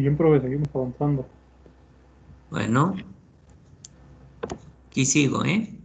Bien, profe, seguimos avanzando. Bueno, aquí sigo, ¿eh?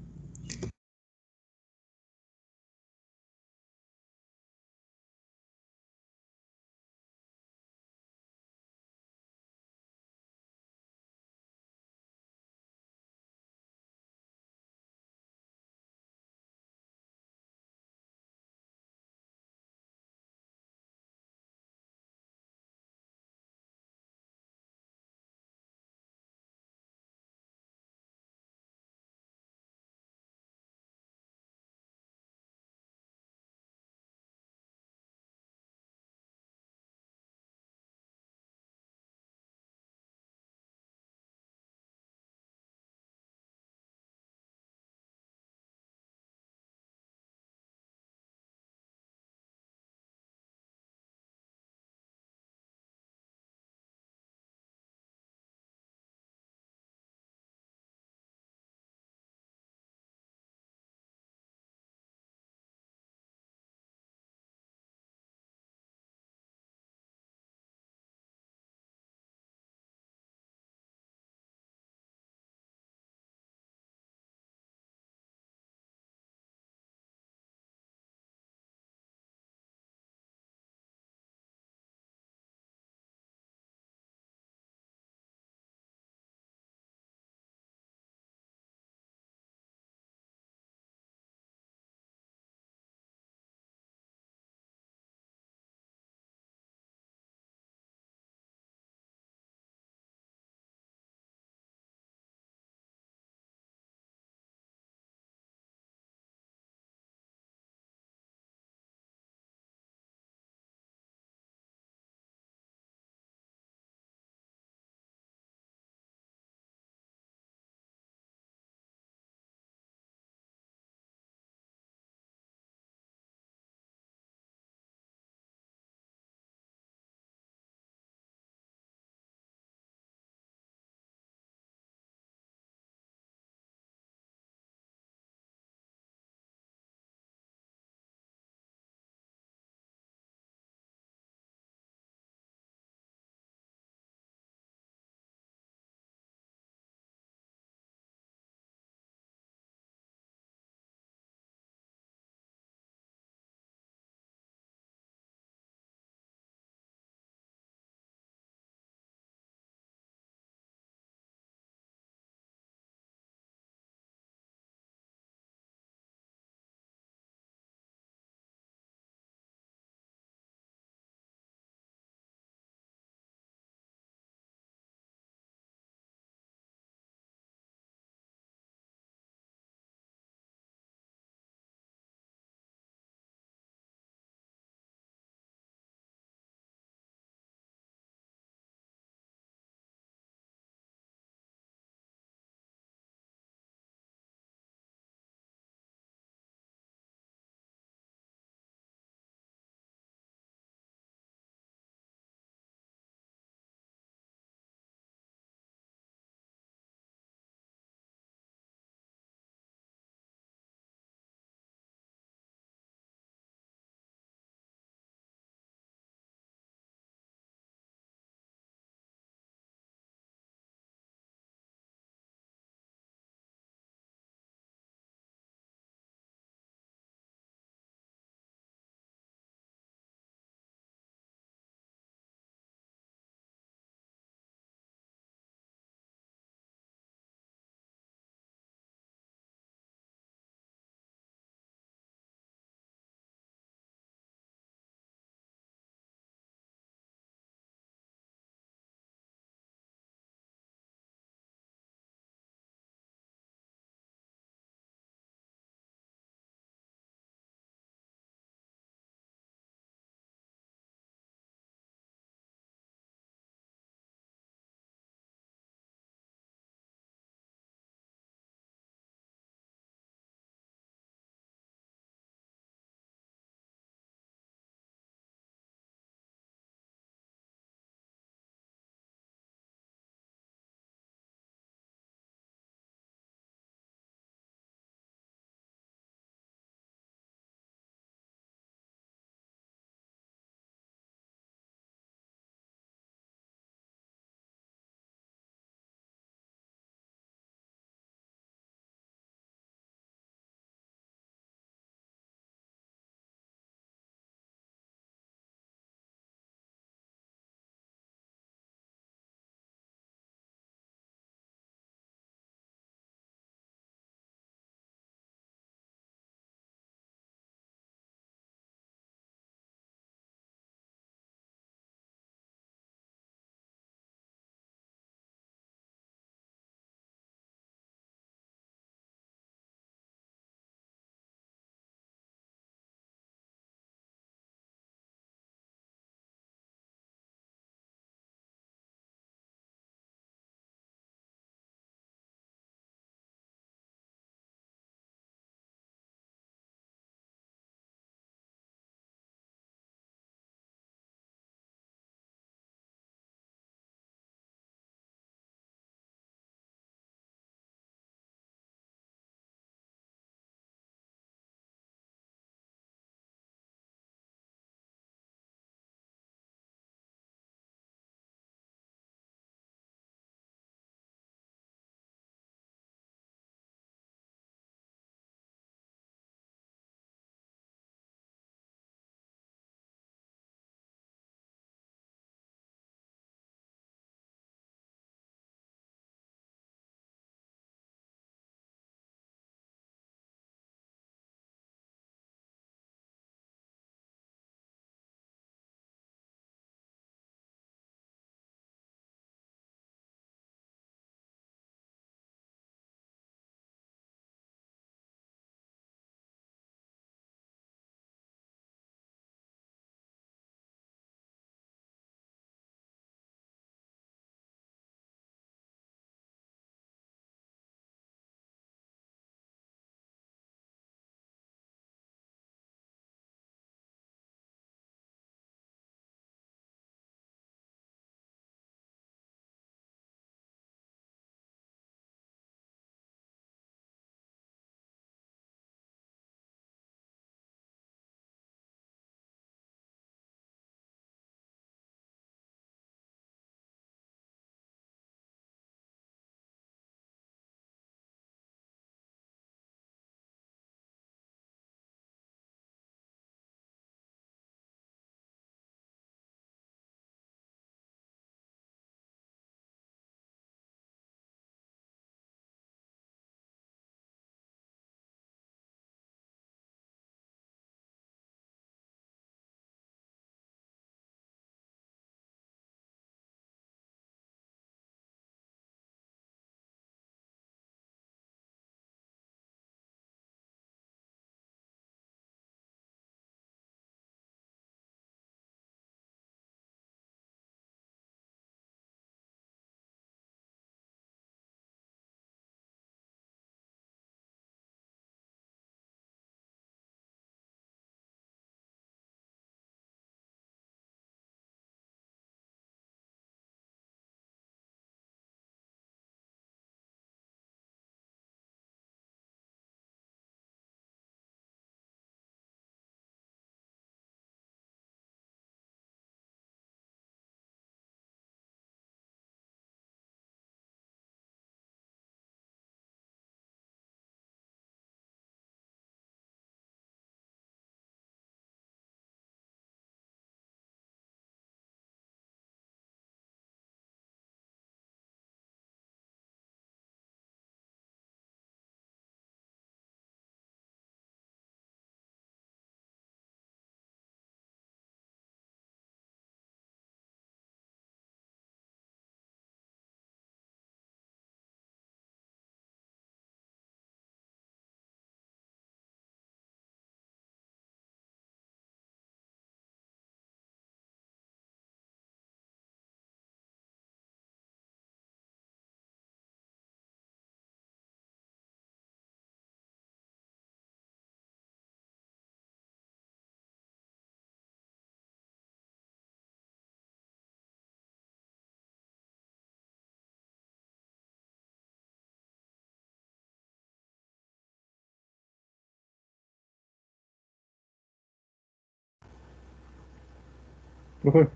Profe,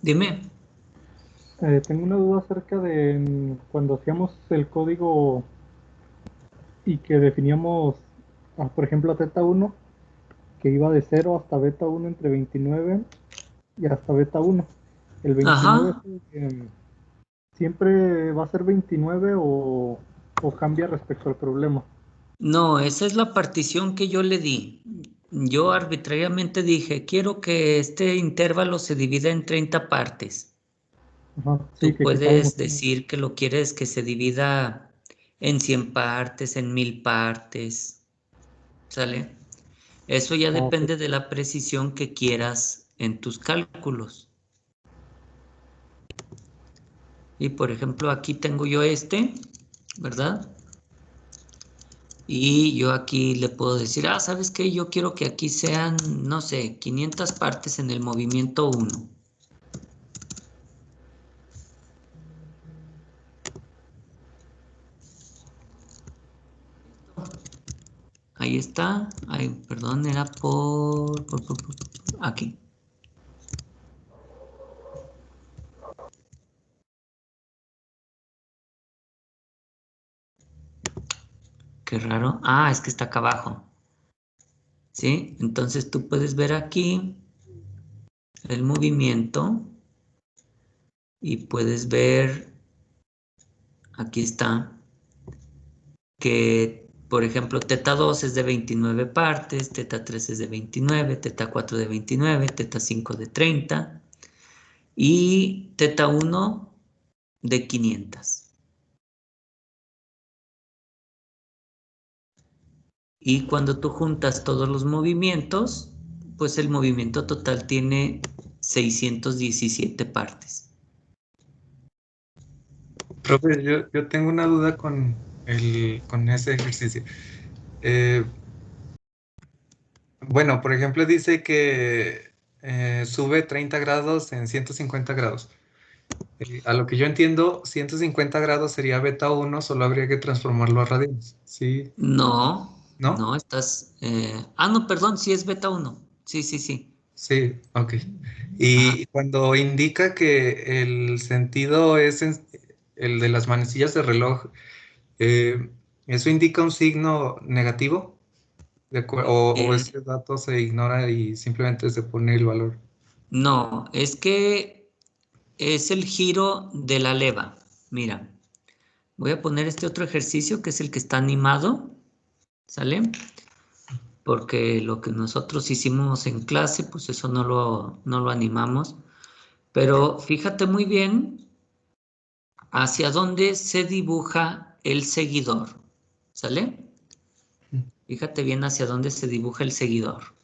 Dime. tengo una duda acerca de cuando hacíamos el código y que definíamos, por ejemplo, a teta 1, que iba de 0 hasta beta 1 entre 29 y hasta beta 1. El 29 Ajá. siempre va a ser 29 o cambia respecto al problema. No, esa es la partición que yo le di. Yo arbitrariamente dije, quiero que este intervalo se divida en 30 partes. Ajá, sí, Tú que quitábamos puedes uno. decir que lo quieres que se divida en 100 partes, en 1000 partes, ¿sale? Eso ya Ah, ok. depende de la precisión que quieras en tus cálculos. Y por ejemplo, aquí tengo yo este, ¿verdad? Y yo aquí le puedo decir, ¿sabes qué? Yo quiero que aquí sean, no sé, 500 partes en el movimiento 1. Ahí está. Ay, perdón, era aquí. Qué raro. Ah, es que está acá abajo. ¿Sí? Entonces tú puedes ver aquí el movimiento y puedes ver, aquí está, que por ejemplo teta 2 es de 29 partes, teta 3 es de 29, teta 4 de 29, teta 5 de 30 y teta 1 de 500. Y cuando tú juntas todos los movimientos, pues el movimiento total tiene 617 partes. Profe, yo tengo una duda con ese ejercicio. Eh, bueno, por ejemplo, dice que sube 30 grados en 150 grados. A lo que yo entiendo, 150 grados sería beta 1, solo habría que transformarlo a radianes. ¿Sí? No, ¿No? no, estás... no, perdón, sí es beta 1. Sí, sí, sí. Sí, ok. Ajá. Y cuando indica que el sentido es el de las manecillas de reloj, eh, ¿eso indica un signo negativo? O Eh, ese dato se ignora y simplemente se pone el valor. no, es que es el giro de la leva. Mira, voy a poner este otro ejercicio que es el que está animado, ¿sale? Porque lo que nosotros hicimos en clase, pues eso no lo animamos. Pero fíjate muy bien hacia dónde se dibuja el seguidor, ¿sale? Fíjate bien hacia dónde se dibuja el seguidor.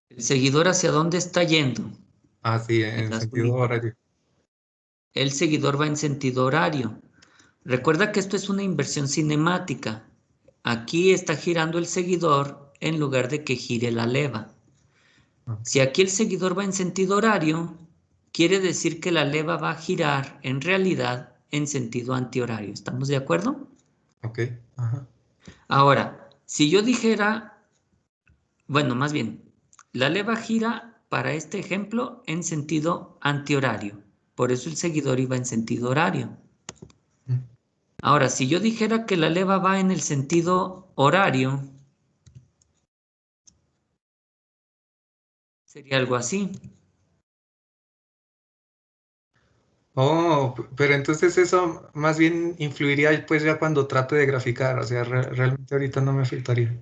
El seguidor hacia dónde está yendo Ah, sí, en en la sentido azulito. horario. El seguidor va en sentido horario. Recuerda que esto es una inversión cinemática. Aquí está girando el seguidor en lugar de que gire la leva. Ok, Si aquí el seguidor va en sentido horario, quiere decir que la leva va a girar en realidad en sentido antihorario. ¿Estamos de acuerdo? ok, ajá. Ahora, si yo dijera, bueno, más bien, la leva gira para este ejemplo en sentido antihorario. Por eso el seguidor iba en sentido horario. Mm. Ahora, si yo dijera que la leva va en el sentido horario, sería algo así. Oh, pero entonces eso más bien influiría pues ya cuando trate de graficar, o sea, realmente ahorita no me afectaría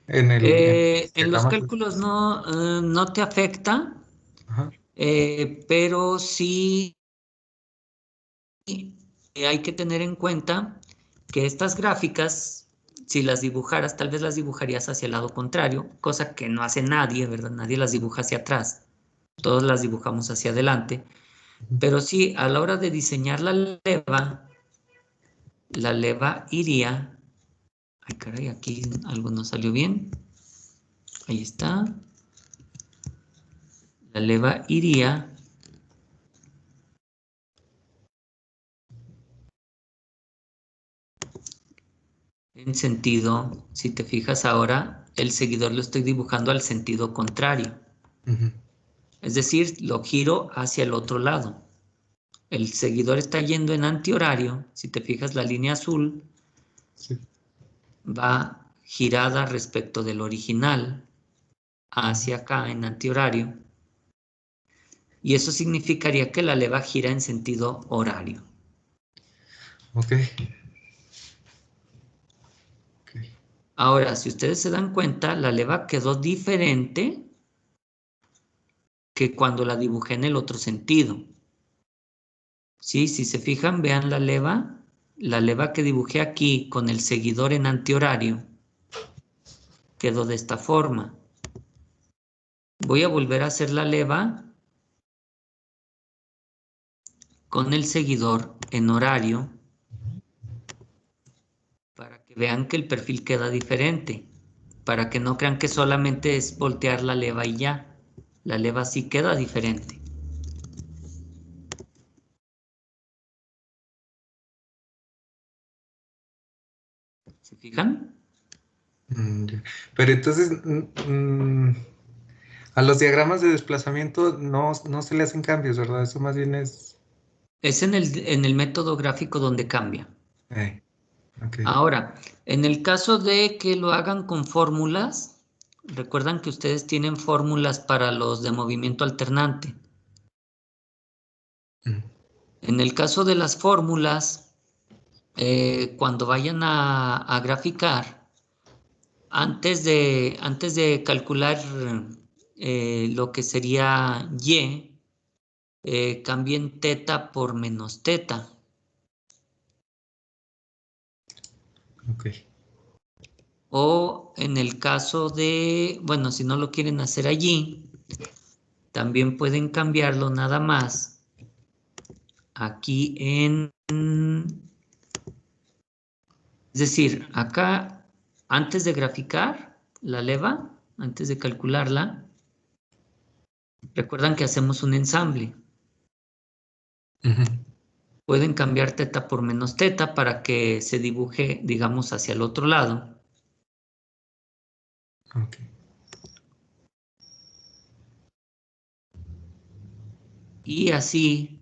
en los En los diagramas. cálculos no te afecta, Ajá, pero sí hay que tener en cuenta que estas gráficas, si las dibujaras, tal vez las dibujarías hacia el lado contrario, cosa que no hace nadie, ¿verdad? Nadie las dibuja hacia atrás, todos las dibujamos hacia adelante, ujú. pero sí, a la hora de diseñar la leva iría, ay caray, aquí algo no salió bien, ahí está, La leva iría en sentido, si te fijas ahora, el seguidor lo estoy dibujando al sentido contrario. Es decir, lo giro hacia el otro lado. El seguidor está yendo en antihorario. Si te fijas, la línea azul Sí. va girada respecto del original hacia acá en antihorario. Y eso significaría que la leva gira en sentido horario. Ok. Ahora, si ustedes se dan cuenta, la leva quedó diferente que cuando la dibujé en el otro sentido. ¿Sí? Si se fijan, vean la leva que dibujé aquí con el seguidor en antihorario quedó de esta forma. Voy a volver a hacer la leva con el seguidor en horario para que vean que el perfil queda diferente, para que no crean que solamente es voltear la leva y ya. La leva sí queda diferente. ¿Se fijan? Ya. Pero entonces, a los diagramas de desplazamiento no se le hacen cambios, ¿verdad? Eso más bien es... Es en el método gráfico donde cambia. Ok. Ahora, en el caso de que lo hagan con fórmulas, recuerdan que ustedes tienen fórmulas para los de movimiento alternante. En el caso de las fórmulas, cuando vayan a graficar, antes de calcular lo que sería Y, cambien teta por menos teta. Ok. O en el caso de, bueno, si no lo quieren hacer allí, también pueden cambiarlo nada más aquí es decir, acá antes de graficar la leva, antes de calcularla, recuerdan que hacemos un ensamble. Pueden cambiar teta por menos teta para que se dibuje, digamos, hacia el otro lado. Ok. Y así,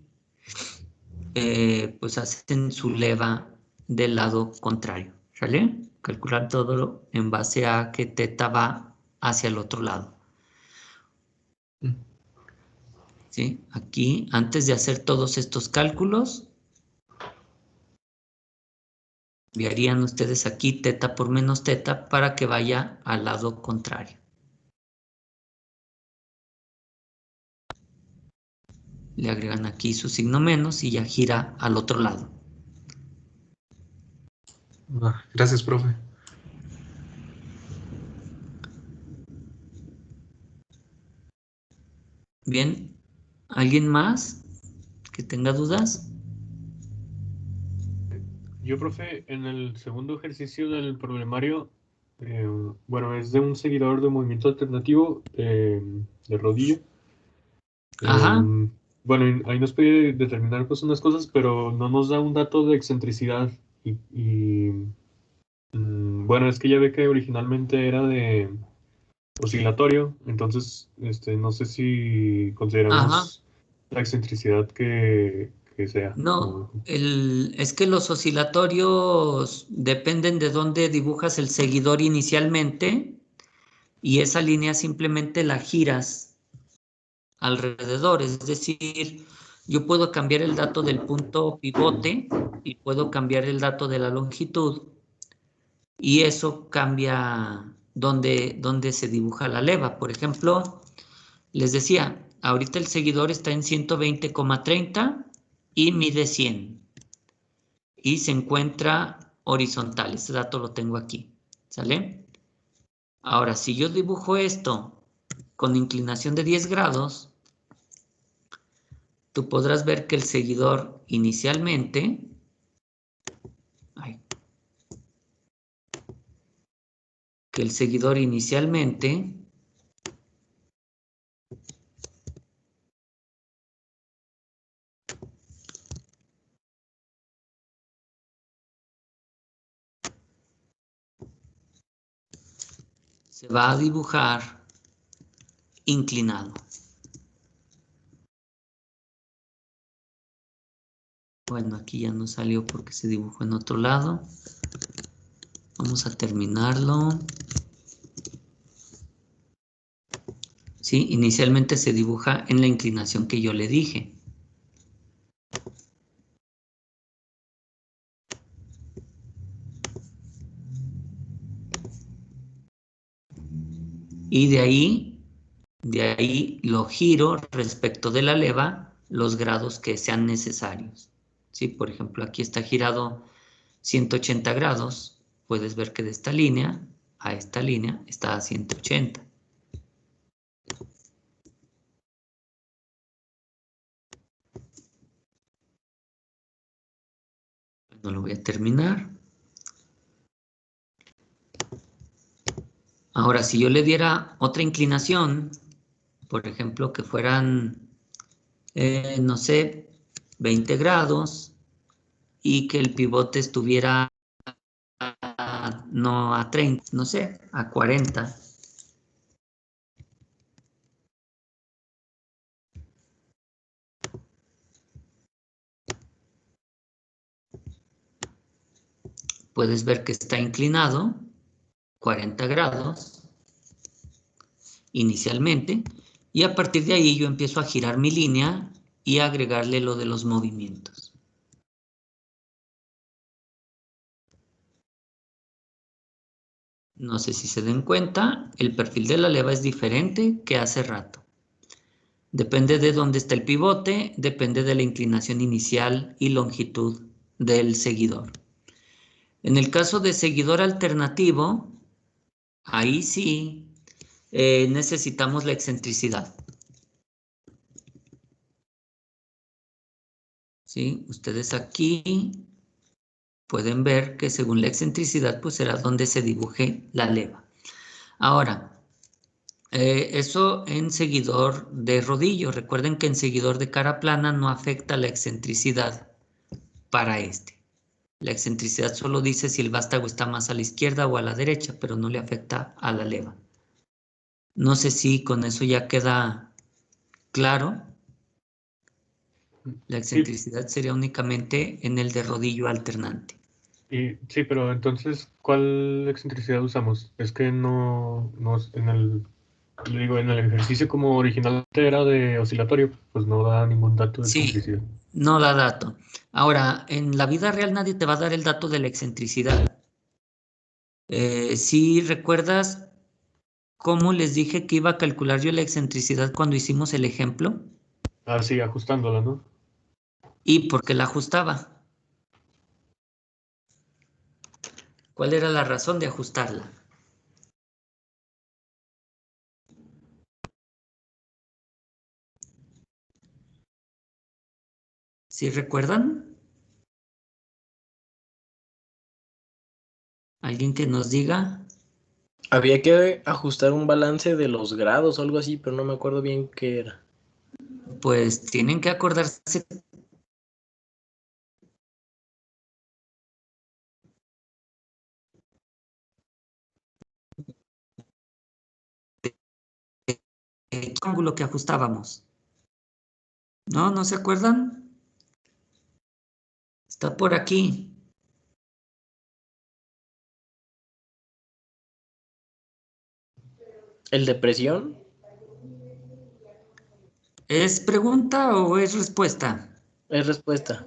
pues hacen su leva del lado contrario. ¿Sale? Calcular todo en base a que teta va hacia el otro lado. ¿Sí? Aquí, antes de hacer todos estos cálculos, enviarían ustedes aquí teta por menos teta para que vaya al lado contrario. Le agregan aquí su signo menos y ya gira al otro lado. Gracias, profe. Bien, ¿alguien más que tenga dudas? Yo, profe, en el segundo ejercicio del problemario, bueno, es de un seguidor de movimiento alternativo de rodillo. Ajá. Bueno, ahí nos pide determinar pues unas cosas, pero no nos da un dato de excentricidad. Bueno, es que ya ve que originalmente era de oscilatorio, entonces no sé si Ajá. consideramos la excentricidad que sea. No, es que los oscilatorios dependen de dónde dibujas el seguidor inicialmente y esa línea simplemente la giras alrededor. Es decir, yo puedo cambiar el dato del punto pivote y puedo cambiar el dato de la longitud y eso cambia dónde se dibuja la leva. Por ejemplo, les decía, ahorita el seguidor está en 120,30 y mide 100 y se encuentra horizontal. Este dato lo tengo aquí, ¿sale? Ahora, si yo dibujo esto con inclinación de 10 grados, tú podrás ver que el seguidor inicialmente, se va a dibujar inclinado. Bueno, aquí ya no salió porque se dibujó en otro lado. Vamos a terminarlo. Sí, inicialmente se dibuja en la inclinación que yo le dije. Y de ahí lo giro respecto de la leva los grados que sean necesarios. ¿Sí? Por ejemplo, aquí está girado 180 grados. Puedes ver que de esta línea a esta línea está a 180. No lo voy a terminar. Ahora, si yo le diera otra inclinación, por ejemplo, que fueran, no sé, 20 grados y que el pivote estuviera no a 30, no sé, a 40. Puedes ver que está inclinado 40 grados inicialmente y a partir de ahí yo empiezo a girar mi línea y a agregarle lo de los movimientos. No sé si se den cuenta, el perfil de la leva es diferente que hace rato. Depende de dónde está el pivote, depende de la inclinación inicial y longitud del seguidor. En el caso de seguidor alternativo, ahí sí necesitamos la excentricidad. ¿Sí? Ustedes aquí pueden ver que según la excentricidad, pues será donde se dibuje la leva. Ahora, eso en seguidor de rodillo. Recuerden que en seguidor de cara plana no afecta la excentricidad para este. La excentricidad solo dice si el vástago está más a la izquierda o a la derecha, pero no le afecta a la leva. No sé si con eso ya queda claro. La Sí, excentricidad sería únicamente en el de rodillo alternante. sí, pero entonces, ¿cuál excentricidad usamos? Es que no le digo, en el ejercicio como originalmente era de oscilatorio, pues no da ningún dato de Sí, excentricidad. no da dato. Ahora, en la vida real nadie te va a dar el dato de la excentricidad. Si recuerdas cómo les dije que iba a calcular yo la excentricidad cuando hicimos el ejemplo Ah, sí, ajustándola, ¿no? y por qué la ajustaba. ¿Cuál era la razón de ajustarla? ¿Sí recuerdan? ¿Alguien que nos diga? Había que ajustar un balance de los grados o algo así, pero no me acuerdo bien qué era. Pues tienen que acordarse del ángulo que ajustábamos. ¿No? ¿No se acuerdan? Está por aquí. ¿El de presión? ¿Es pregunta o es respuesta? Es respuesta.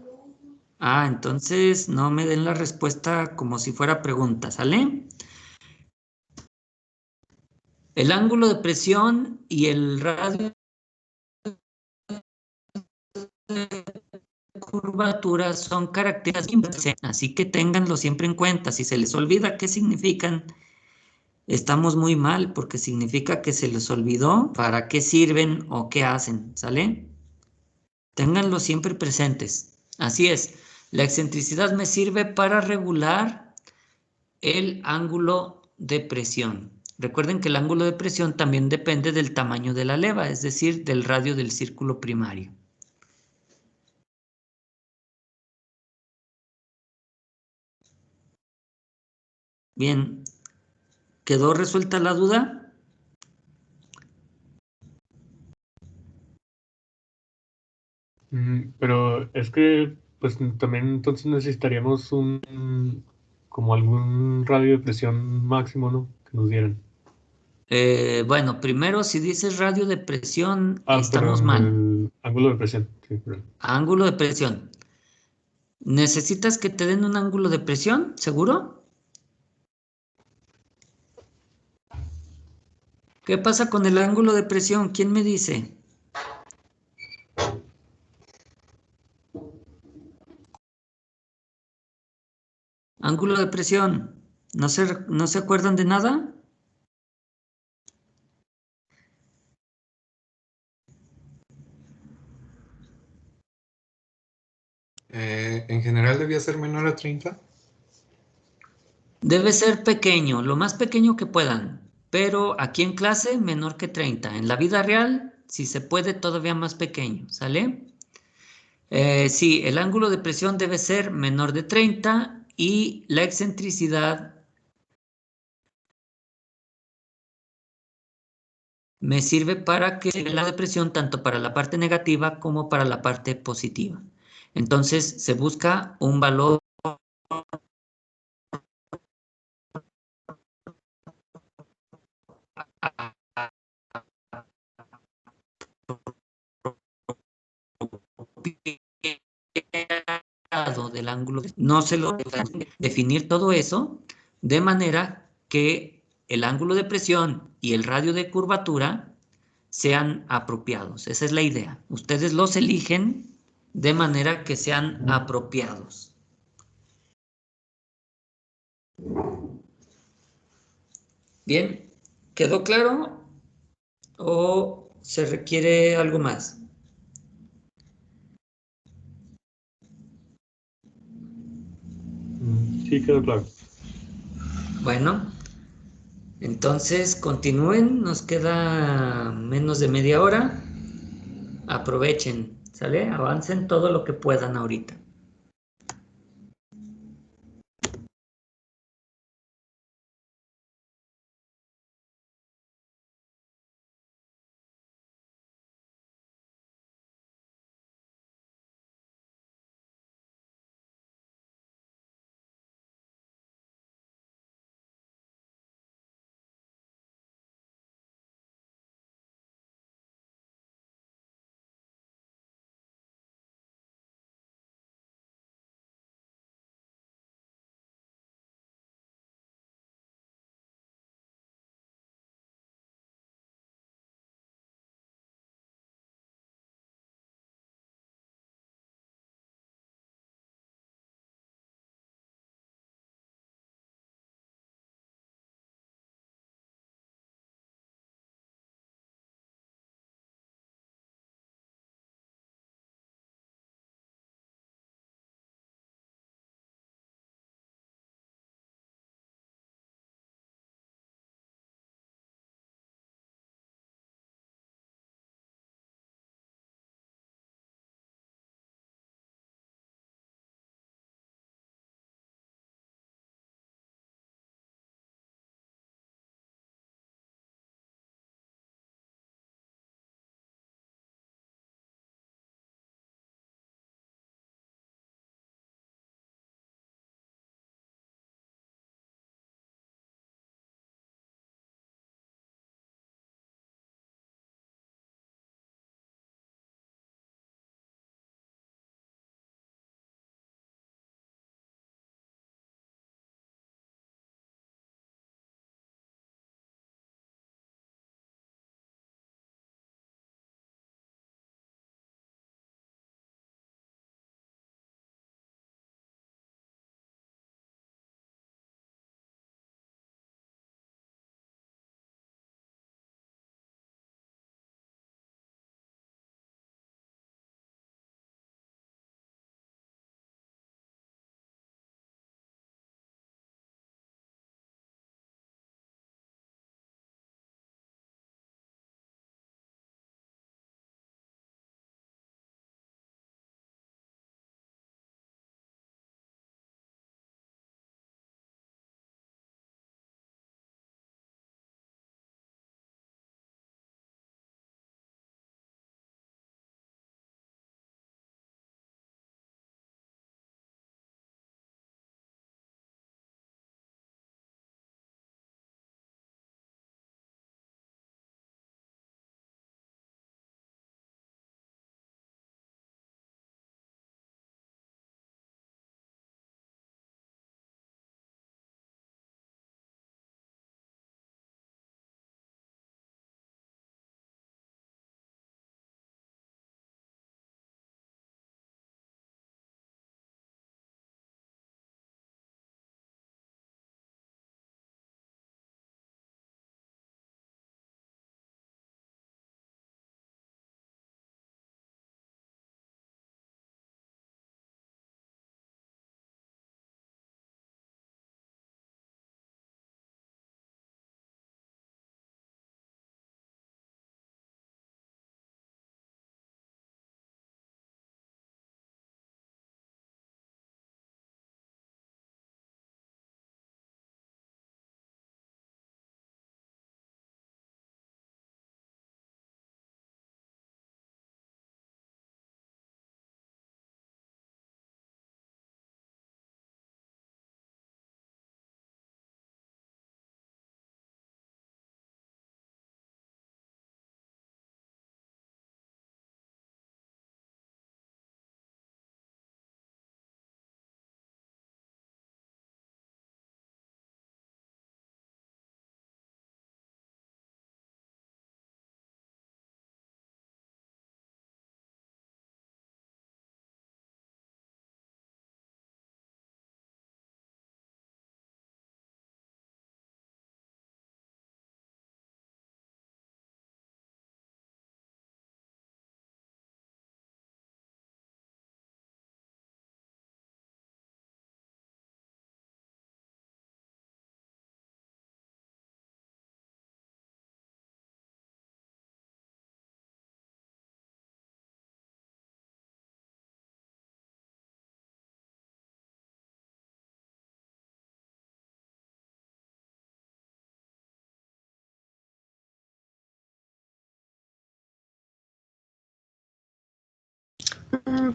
Ah, entonces no me den la respuesta como si fuera pregunta, ¿sale? El ángulo de presión y el radio de curvatura son características, así que ténganlo siempre en cuenta. Si se les olvida qué significan, estamos muy mal porque significa que se les olvidó para qué sirven o qué hacen, ¿sale? Ténganlo siempre presentes. Así es, la excentricidad me sirve para regular el ángulo de presión. Recuerden que el ángulo de presión también depende del tamaño de la leva, es decir, del radio del círculo primario. Bien, ¿Quedó resuelta la duda? Pero es que, pues también entonces necesitaríamos como algún radio de presión máximo, ¿no? Que nos dieran. Bueno, primero, si dices radio de presión, Ah, estamos perdón, mal. el ángulo de presión. Sí, perdón. Ángulo de presión. ¿Necesitas que te den un ángulo de presión? ¿Seguro? ¿Qué pasa con el ángulo de presión? ¿Quién me dice? Ángulo de presión. ¿No se acuerdan de nada? En general debía ser menor a 30. Debe ser pequeño, lo más pequeño que puedan, pero aquí en clase menor que 30. En la vida real, si se puede, todavía más pequeño, ¿sale? Sí, el ángulo de presión debe ser menor de 30 y la excentricidad me sirve para que la depresión tanto para la parte negativa como para la parte positiva. Entonces se busca un valor del ángulo. No se lo definir todo eso de manera que el ángulo de presión y el radio de curvatura sean apropiados. Esa es la idea. Ustedes los eligen de manera que sean apropiados. Bien, ¿quedó claro o se requiere algo más? Sí, quedó claro. Bueno, entonces continúen, nos queda menos de media hora. Aprovechen, ¿sale? Avancen todo lo que puedan ahorita.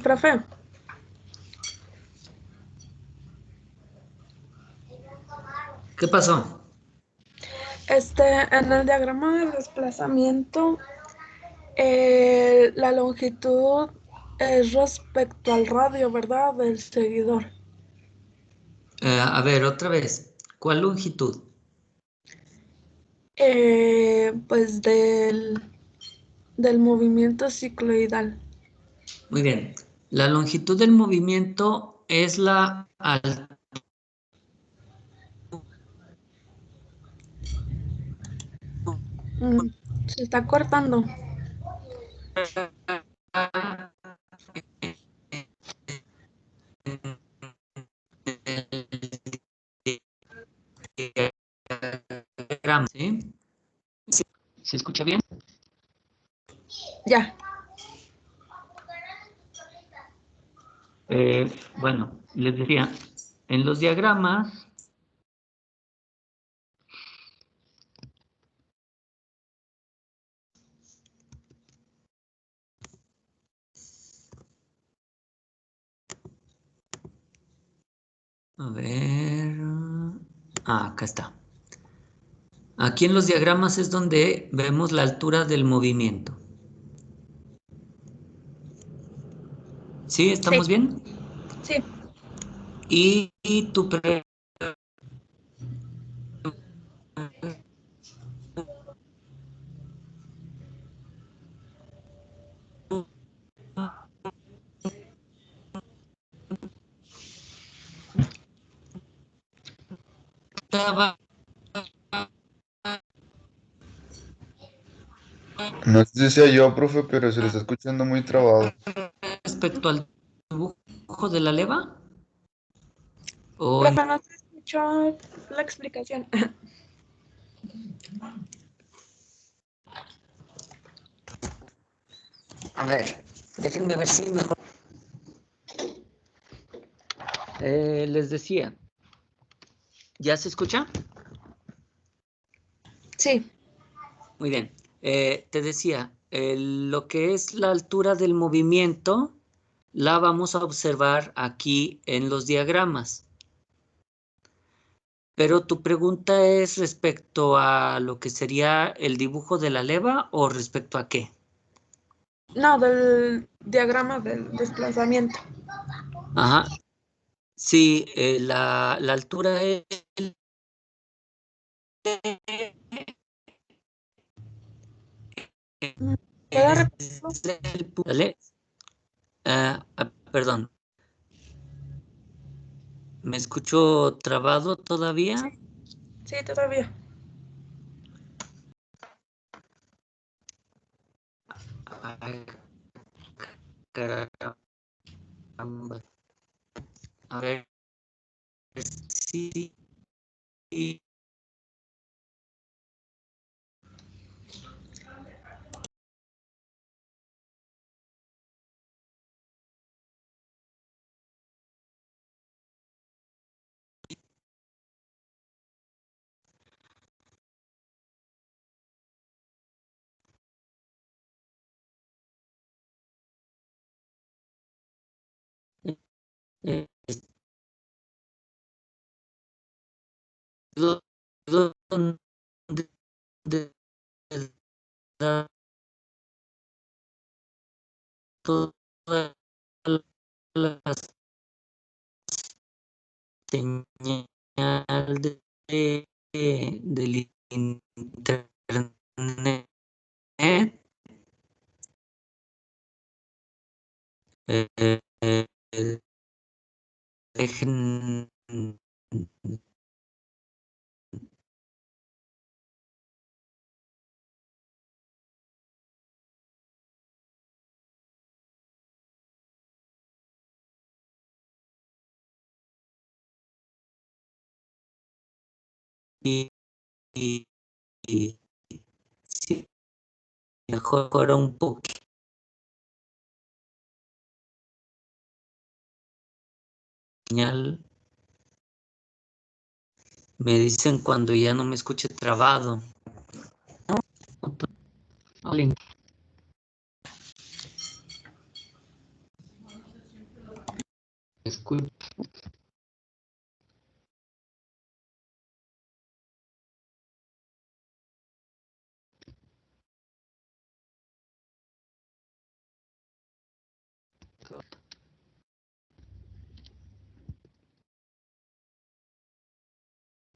Profe, ¿Qué pasó? en el diagrama de desplazamiento, la longitud es respecto al radio, ¿verdad? Del seguidor. A ver, otra vez. ¿Cuál longitud? Pues del movimiento cicloidal. Muy bien. La longitud del movimiento es la altura. Se está cortando. ¿Sí? ¿Se escucha bien? Ya. Bueno, les decía, en los diagramas, a ver, acá está. Aquí en los diagramas es donde vemos la altura del movimiento. ¿Sí? ¿Estamos Sí. bien? Sí. Y tu pregunta va No sé si sea yo, profe, pero se le está escuchando muy trabado. respecto al dibujo de la leva. O Profe, no se escuchó la explicación. a ver, déjenme ver si mejor. Les decía, ¿ya se escucha? Sí. Muy bien. Te decía, lo que es la altura del movimiento la vamos a observar aquí en los diagramas. Pero tu pregunta es respecto a lo que sería el dibujo de la leva o respecto a qué? No, del diagrama del desplazamiento. Ajá. Sí, la altura es ¿Puede repetirlo? ¿vale? Perdón, ¿me escucho trabado todavía? Sí, todavía. Ay, caramba. A ver, sí. eh, ¿Dónde da toda la señal del internet? Eh, eh, eh, dejen y, y, y si mejora un poquito señal, me dicen cuando ya no me escuche trabado. Olin. escucho.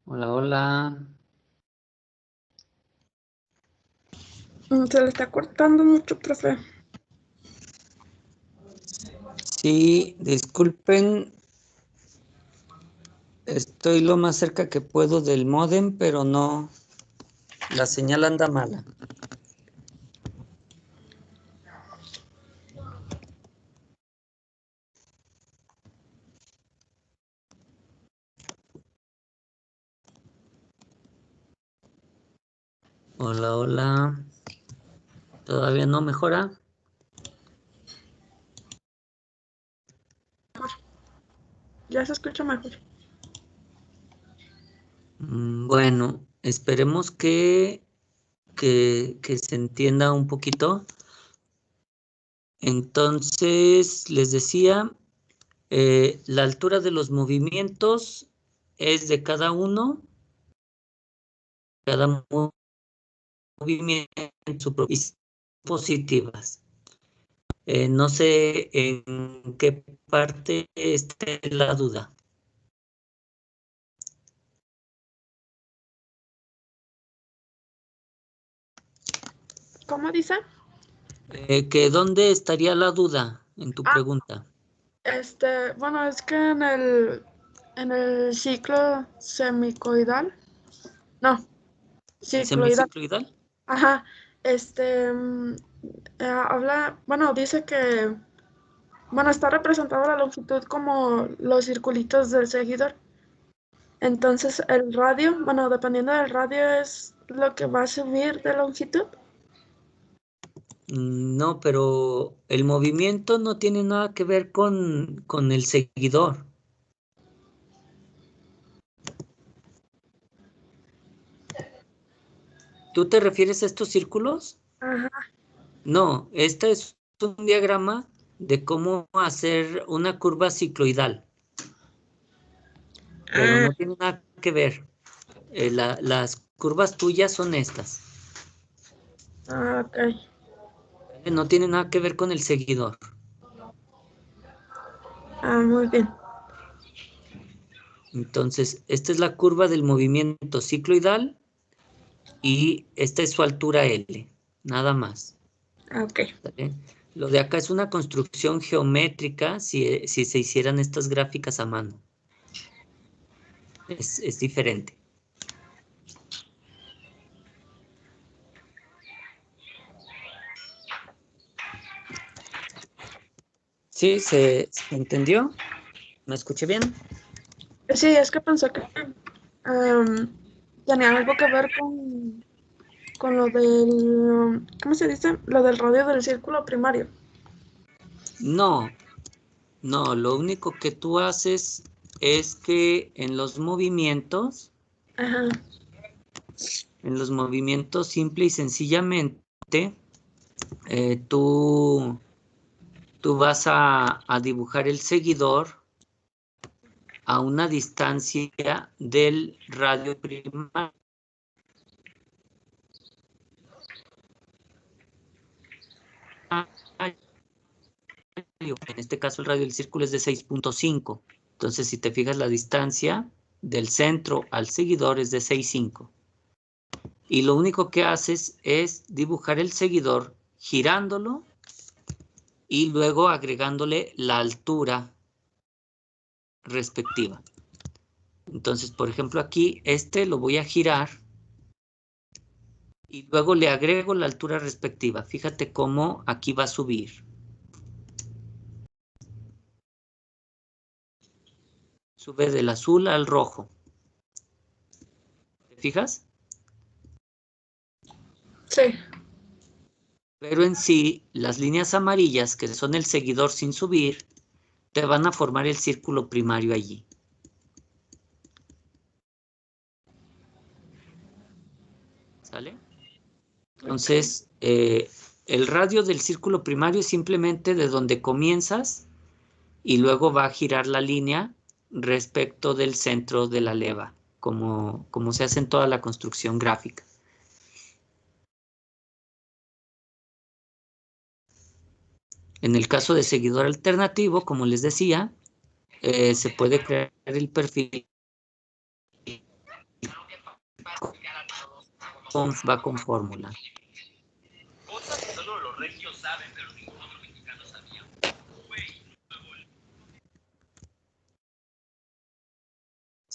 Hola, hola. Se le está cortando mucho, profe. Sí, disculpen. Estoy lo más cerca que puedo del módem, pero no. La señal anda mala. Hola, hola. ¿Todavía no mejora? Ya se escucha mejor. Bueno, esperemos que se entienda un poquito. Entonces, les decía, la altura de los movimientos es de cada uno, cada movimiento en su propia positivas. No sé en qué parte esté la duda. ¿Cómo dice? Que ¿dónde estaría la duda en tu pregunta? Bueno, es que en el ciclo semicoidal, no, ¿El cicloidal, semicicloidal? ajá, bueno, dice que, bueno, está representada la longitud como los circulitos del seguidor. Entonces el radio, bueno, dependiendo del radio es lo que va a subir de longitud. No, pero el movimiento no tiene nada que ver con el seguidor. ¿Tú te refieres a estos círculos? Ajá. No, este es un diagrama de cómo hacer una curva cicloidal, pero Ah, no tiene nada que ver. Las curvas tuyas son estas, ok. ¿vale? No tiene nada que ver con el seguidor. Ah, muy bien. Entonces, esta es la curva del movimiento cicloidal y esta es su altura L, nada más. Ok. ¿Vale? Lo de acá es una construcción geométrica si se hicieran estas gráficas a mano. Es diferente. ¿Sí? ¿Se entendió? ¿Me escuché bien? Sí, es que pensé que tenía algo que ver con lo del, ¿cómo se dice? Lo del radio del círculo primario. No, no, lo único que tú haces es que en los movimientos Ajá. simple y sencillamente, tú vas a dibujar el seguidor a una distancia del radio primario. En este caso el radio del círculo es de 6.5. Entonces, si te fijas, la distancia del centro al seguidor es de 6.5. Y lo único que haces es dibujar el seguidor girándolo y luego agregándole la altura respectiva. Entonces, por ejemplo, aquí lo voy a girar y luego le agrego la altura respectiva. Fíjate cómo aquí va a subir. Sube del azul al rojo. ¿Te fijas? Sí. Pero en sí, las líneas amarillas, que son el seguidor sin subir, te van a formar el círculo primario allí. ¿Sale? Entonces, el radio del círculo primario es simplemente de donde comienzas y luego va a girar la línea respecto del centro de la leva, como se hace en toda la construcción gráfica. En el caso de seguidor alternativo, como les decía, se puede crear el perfil va con fórmula.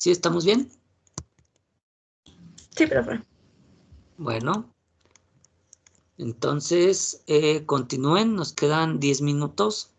¿Sí estamos bien? Sí, profe. Bueno, entonces continúen, nos quedan 10 minutos.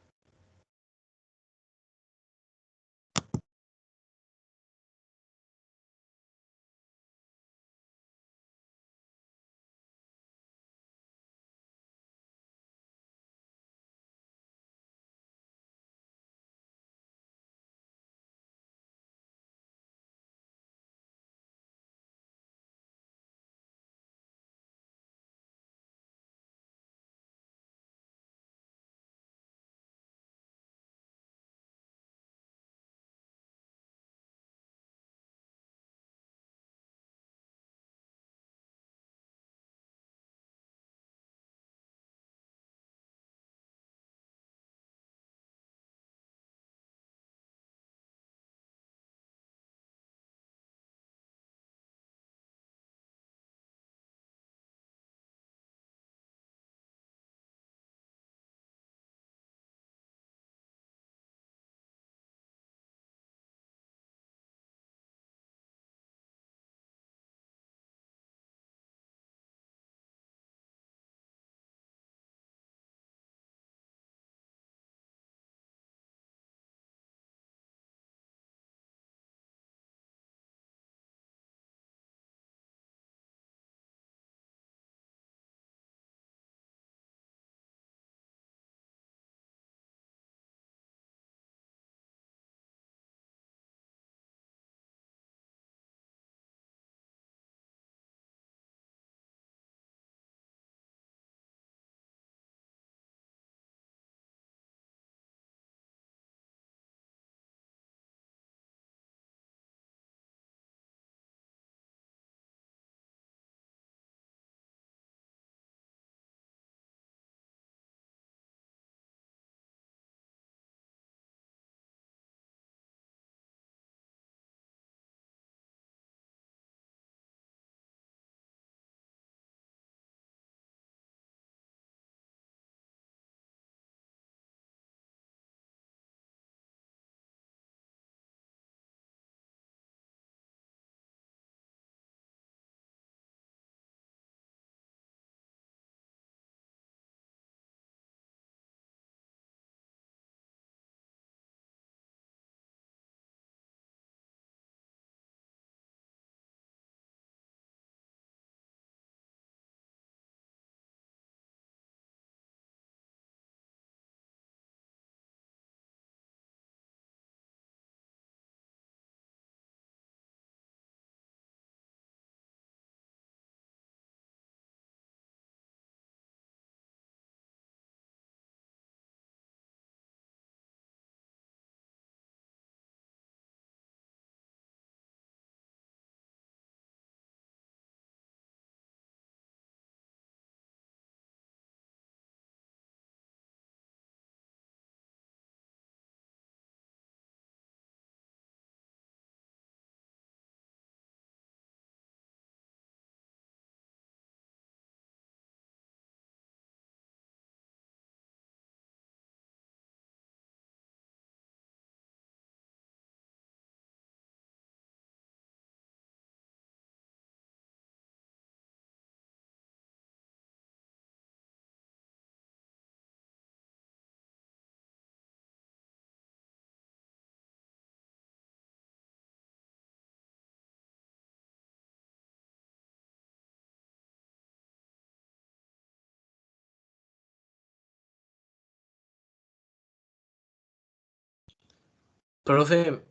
Profe,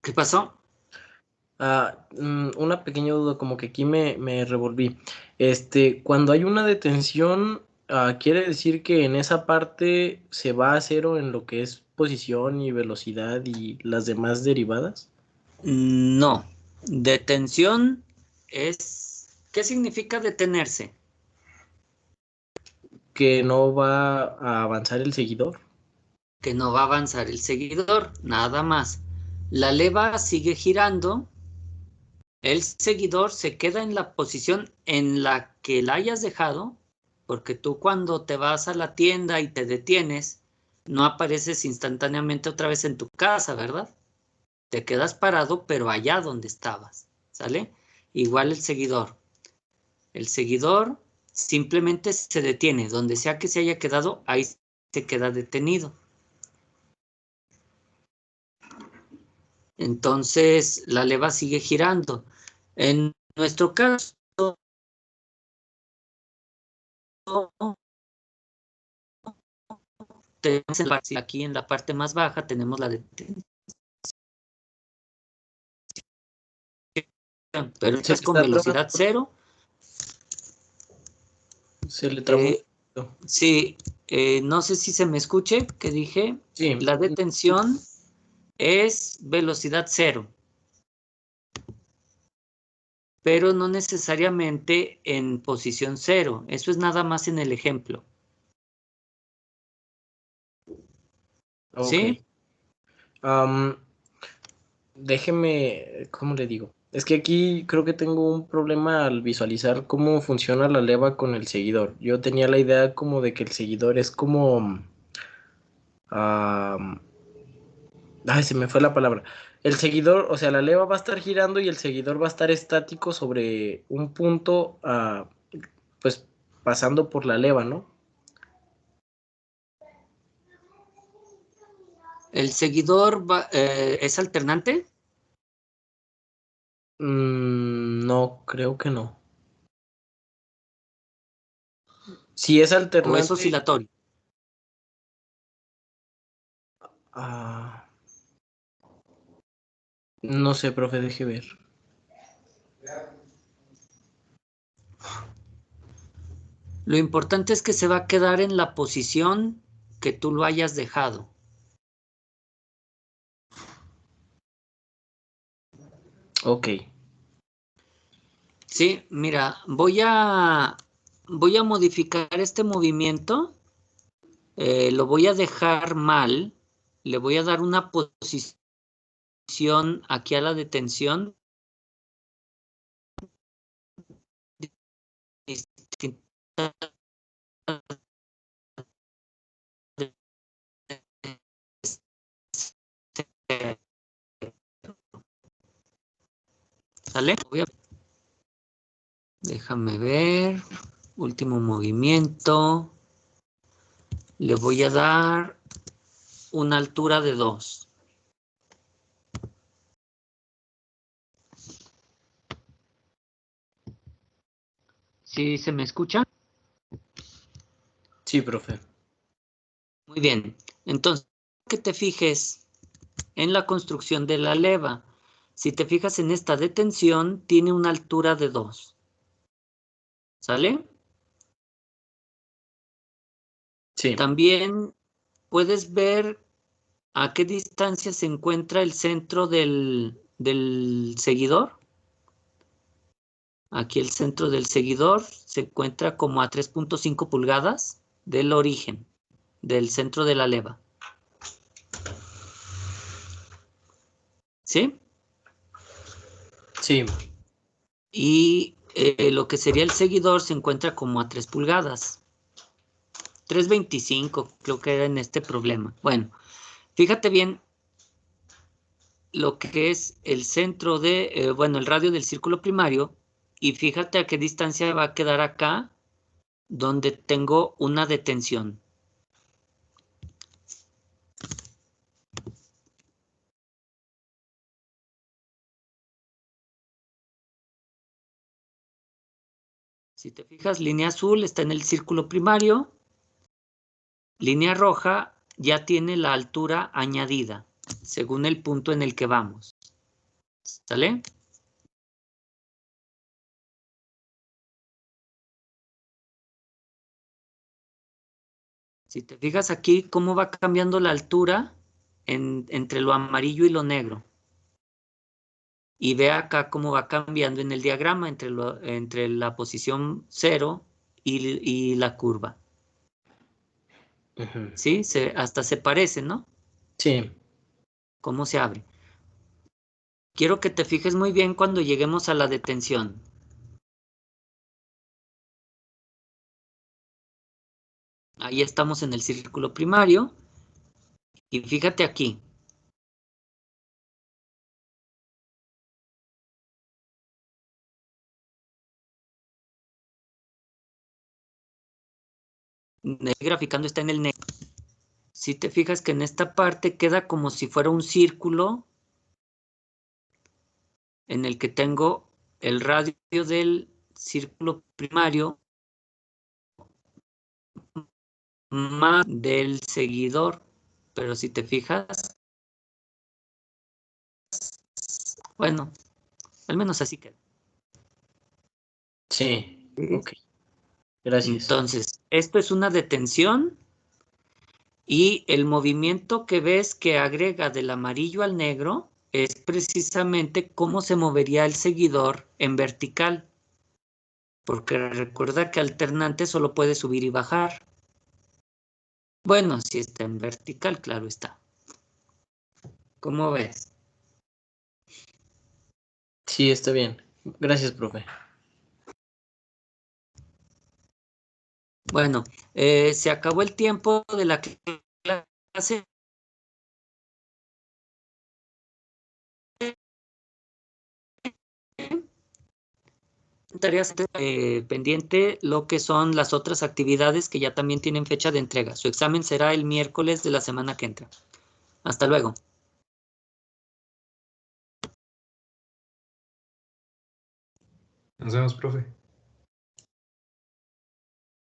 ¿Qué pasó? Una pequeña duda, como que aquí me revolví. Cuando hay una detención, ¿quiere decir que en esa parte se va a cero en lo que es posición y velocidad y las demás derivadas? No. Detención es... ¿Qué significa detenerse? Que no va a avanzar el seguidor. Que no va a avanzar el seguidor, nada más. La leva sigue girando, el seguidor se queda en la posición en la que la hayas dejado, porque tú cuando te vas a la tienda y te detienes, no apareces instantáneamente otra vez en tu casa, ¿verdad? Te quedas parado, pero allá donde estabas, ¿sale? Igual el seguidor. El seguidor simplemente se detiene, donde sea que se haya quedado, ahí se queda detenido. Entonces la leva sigue girando. En nuestro caso, tenemos aquí en la parte más baja tenemos la detención, pero Se esto le es con está trabando, velocidad cero. se le trabó un poquito. Sí, no sé si se me escuche que dije, Sí, la detención es velocidad cero, pero no necesariamente en posición cero. Eso es nada más en el ejemplo. ok. ¿Sí? Déjeme, ¿cómo le digo? Es que aquí creo que tengo un problema al visualizar cómo funciona la leva con el seguidor. Yo tenía la idea como de que el seguidor es como... am, ay, se me fue la palabra. El seguidor, o sea, la leva va a estar girando y el seguidor va a estar estático sobre un punto, pues pasando por la leva, ¿no? ¿El seguidor es alternante? No, creo que no. Si es ¿O es alternante, oscilatorio? ah, no sé, profe, deje ver. Lo importante es que se va a quedar en la posición que tú lo hayas dejado. Ok. Sí, mira, voy a modificar este movimiento, lo voy a dejar mal, le voy a dar una posición aquí a la detención distinta. ¿Sale? Déjame ver. Último movimiento. Le voy a dar una altura de 2. ¿Sí se me escucha? Sí, profe. Muy bien. Entonces, que te fijes en la construcción de la leva. Si te fijas en esta detención, tiene una altura de 2. ¿Sale? Sí. También puedes ver a qué distancia se encuentra el centro del seguidor. Aquí el centro del seguidor se encuentra como a 3.5 pulgadas del origen, del centro de la leva. ¿Sí? Sí. Y lo que sería el seguidor se encuentra como a 3 pulgadas. 3.25 creo que era en este problema. Bueno, fíjate bien lo que es el centro de, bueno, el radio del círculo primario y fíjate a qué distancia va a quedar acá donde tengo una detención. Si te fijas, línea azul está en el círculo primario, línea roja ya tiene la altura añadida, según el punto en el que vamos. ¿Sale? Si te fijas aquí, cómo va cambiando la altura entre lo amarillo y lo negro. Y ve acá cómo va cambiando en el diagrama entre la posición 0 y la curva. Ujú. ¿Sí? Hasta se parecen, ¿no? Sí. ¿Cómo se abre? Quiero que te fijes muy bien cuando lleguemos a la detención. Ahí estamos en el círculo primario. Y fíjate aquí. El graficando está en el negro. Si te fijas que en esta parte queda como si fuera un círculo en el que tengo el radio del círculo primario más del seguidor. Pero si te fijas, bueno, al menos así queda. Sí. ¿Sí? Ok. Gracias. Entonces, esto es una detención y el movimiento que ves que agrega del amarillo al negro es precisamente cómo se movería el seguidor en vertical. Porque recuerda que alternante solo puede subir y bajar. Bueno, si está en vertical, claro está. ¿Cómo ves? Sí, está bien. Gracias, profe. Bueno, se acabó el tiempo de la clase. Tareas pendiente lo que son las otras actividades que ya también tienen fecha de entrega. Su examen será el miércoles de la semana que entra. Hasta luego. Nos vemos, profe.